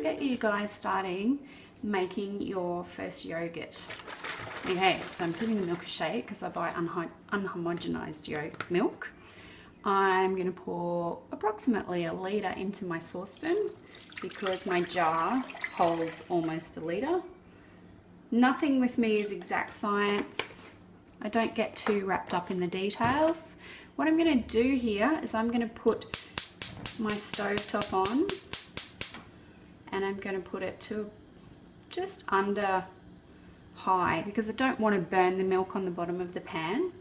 get you guys starting making your first yogurt. Okay, so I'm giving the milk a shake because I buy unhomogenized milk. I'm going to pour approximately a litre into my saucepan because my jar holds almost a litre. Nothing with me is exact science. I don't get too wrapped up in the details. What I'm going to do here is I'm going to put my stovetop on and I'm going to put it to just under high because I don't want to burn the milk on the bottom of the pan,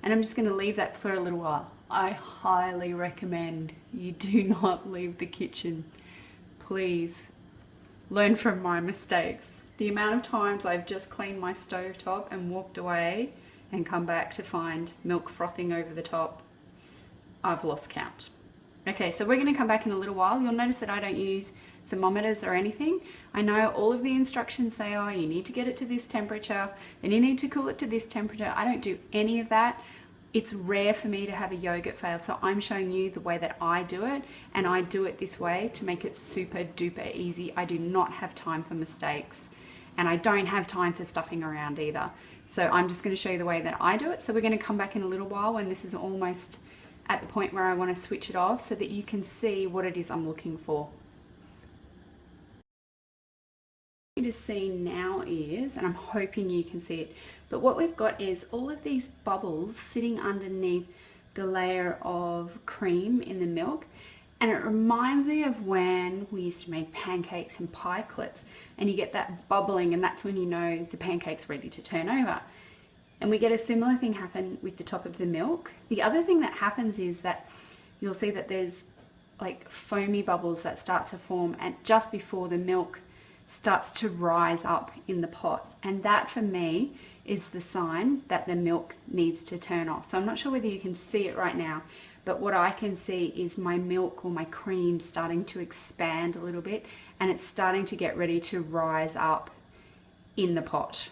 and I'm just going to leave that for a little while. I highly recommend you do not leave the kitchen. Please learn from my mistakes. The amount of times I've just cleaned my stovetop and walked away and come back to find milk frothing over the top, I've lost count. Okay, so we're going to come back in a little while. You'll notice that I don't use thermometers or anything. I know all of the instructions say, oh, you need to get it to this temperature, then you need to cool it to this temperature. I don't do any of that. It's rare for me to have a yogurt fail, so I'm showing you the way that I do it, and I do it this way to make it super duper easy. I do not have time for mistakes, and I don't have time for stuffing around either. So I'm just going to show you the way that I do it. So we're going to come back in a little while when this is almost at the point where I want to switch it off so that you can see what it is I'm looking for. What you to see now is, and I'm hoping you can see it, but what we've got is all of these bubbles sitting underneath the layer of cream in the milk, and it reminds me of when we used to make pancakes and pikelets, and you get that bubbling, and that's when you know the pancake's ready to turn over. And we get a similar thing happen with the top of the milk. The other thing that happens is that you'll see that there's like foamy bubbles that start to form and just before the milk starts to rise up in the pot. And that for me is the sign that the milk needs to turn off. So I'm not sure whether you can see it right now, but what I can see is my milk or my cream starting to expand a little bit, and it's starting to get ready to rise up in the pot.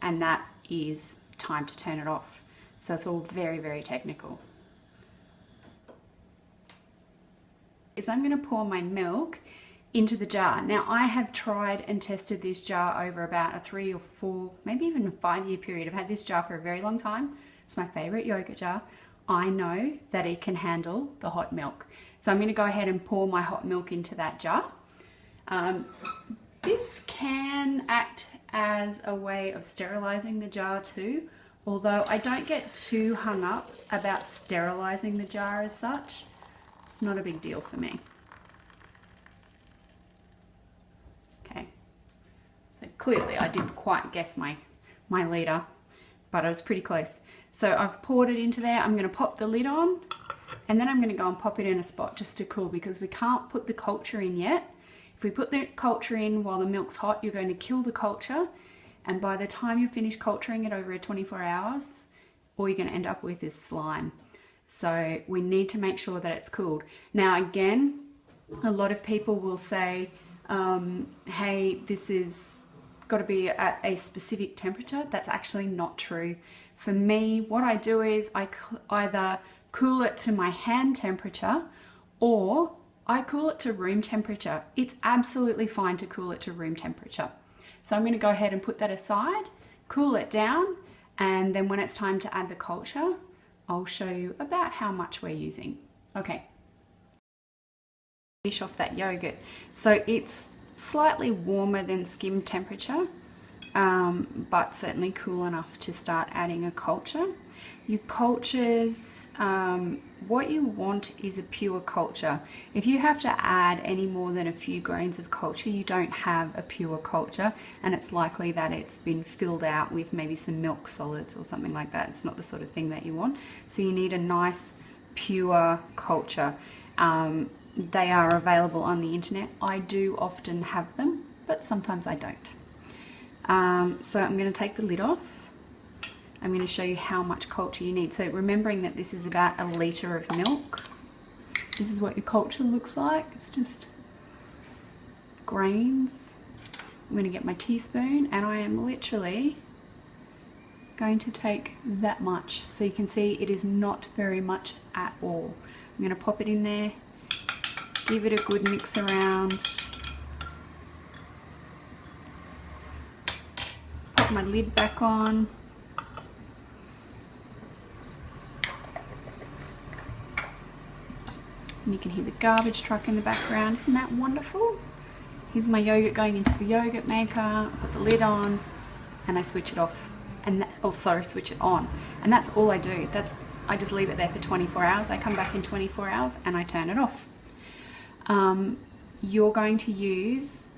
And that is time to turn it off. So it's all very, very technical. Is I'm going to pour my milk into the jar. Now I have tried and tested this jar over about a 3 or 4, maybe even a 5-year period. I've had this jar for a very long time. It's my favorite yogurt jar. I know that it can handle the hot milk. So I'm going to go ahead and pour my hot milk into that jar. This can act as a way of sterilizing the jar too, although I don't get too hung up about sterilizing the jar as such. It's not a big deal for me. Okay, so clearly I didn't quite guess my litre, but I was pretty close. So I've poured it into there. I'm going to pop the lid on, and then I'm going to go and pop it in a spot just to cool, because we can't put the culture in yet. If we put the culture in while the milk's hot, you're going to kill the culture, and by the time you finish culturing it over 24 hours, all you're going to end up with is slime. So we need to make sure that it's cooled. Now again, a lot of people will say, hey, this is got to be at a specific temperature. That's actually not true. For me, what I do is I either cool it to my hand temperature or I cool it to room temperature. It's absolutely fine to cool it to room temperature. So I'm going to go ahead and put that aside, cool it down, and then when it's time to add the culture, I'll show you about how much we're using. Okay. Finish off that yogurt. So it's slightly warmer than skim temperature, but certainly cool enough to start adding a culture. Your cultures, what you want is a pure culture. If you have to add any more than a few grains of culture, you don't have a pure culture, and it's likely that it's been filled out with maybe some milk solids or something like that. It's not the sort of thing that you want. So you need a nice pure culture. They are available on the internet. I do often have them, but sometimes I don't. So I'm going to take the lid off. I'm going to show you how much culture you need. So remembering that this is about a litre of milk. This is what your culture looks like. It's just grains. I'm going to get my teaspoon, and I am literally going to take that much. So you can see it is not very much at all. I'm going to pop it in there, give it a good mix around, my lid back on. And you can hear the garbage truck in the background. Isn't that wonderful? Here's my yogurt going into the yogurt maker. Put the lid on and I switch it off. Switch it on. And that's all I do. I just leave it there for 24 hours. I come back in 24 hours and I turn it off. You're going to use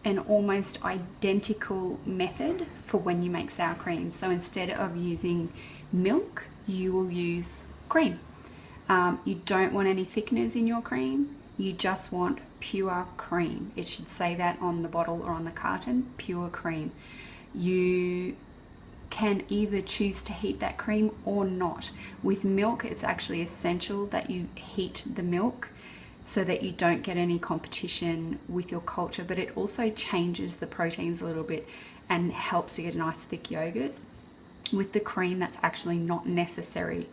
an almost identical method for when you make sour cream. So instead of using milk, you will use cream. You don't want any thickeners in your cream. You just want pure cream. It should say that on the bottle or on the carton, pure cream. You can either choose to heat that cream or not. With milk, it's actually essential that you heat the milk so that you don't get any competition with your culture, but it also changes the proteins a little bit and helps you get a nice thick yogurt. With the cream, that's actually not necessary.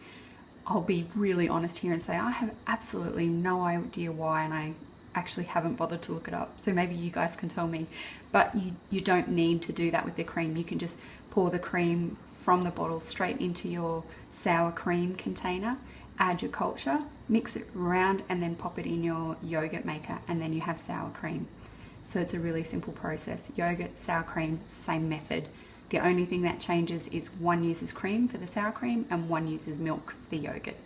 I'll be really honest here and say I have absolutely no idea why, and I actually haven't bothered to look it up, so maybe you guys can tell me. But you don't need to do that with the cream. You can just pour the cream from the bottle straight into your sour cream container, add your culture, mix it around, and then pop it in your yogurt maker, and then you have sour cream. So it's a really simple process. Yogurt, sour cream, same method. The only thing that changes is one uses cream for the sour cream and one uses milk for the yogurt.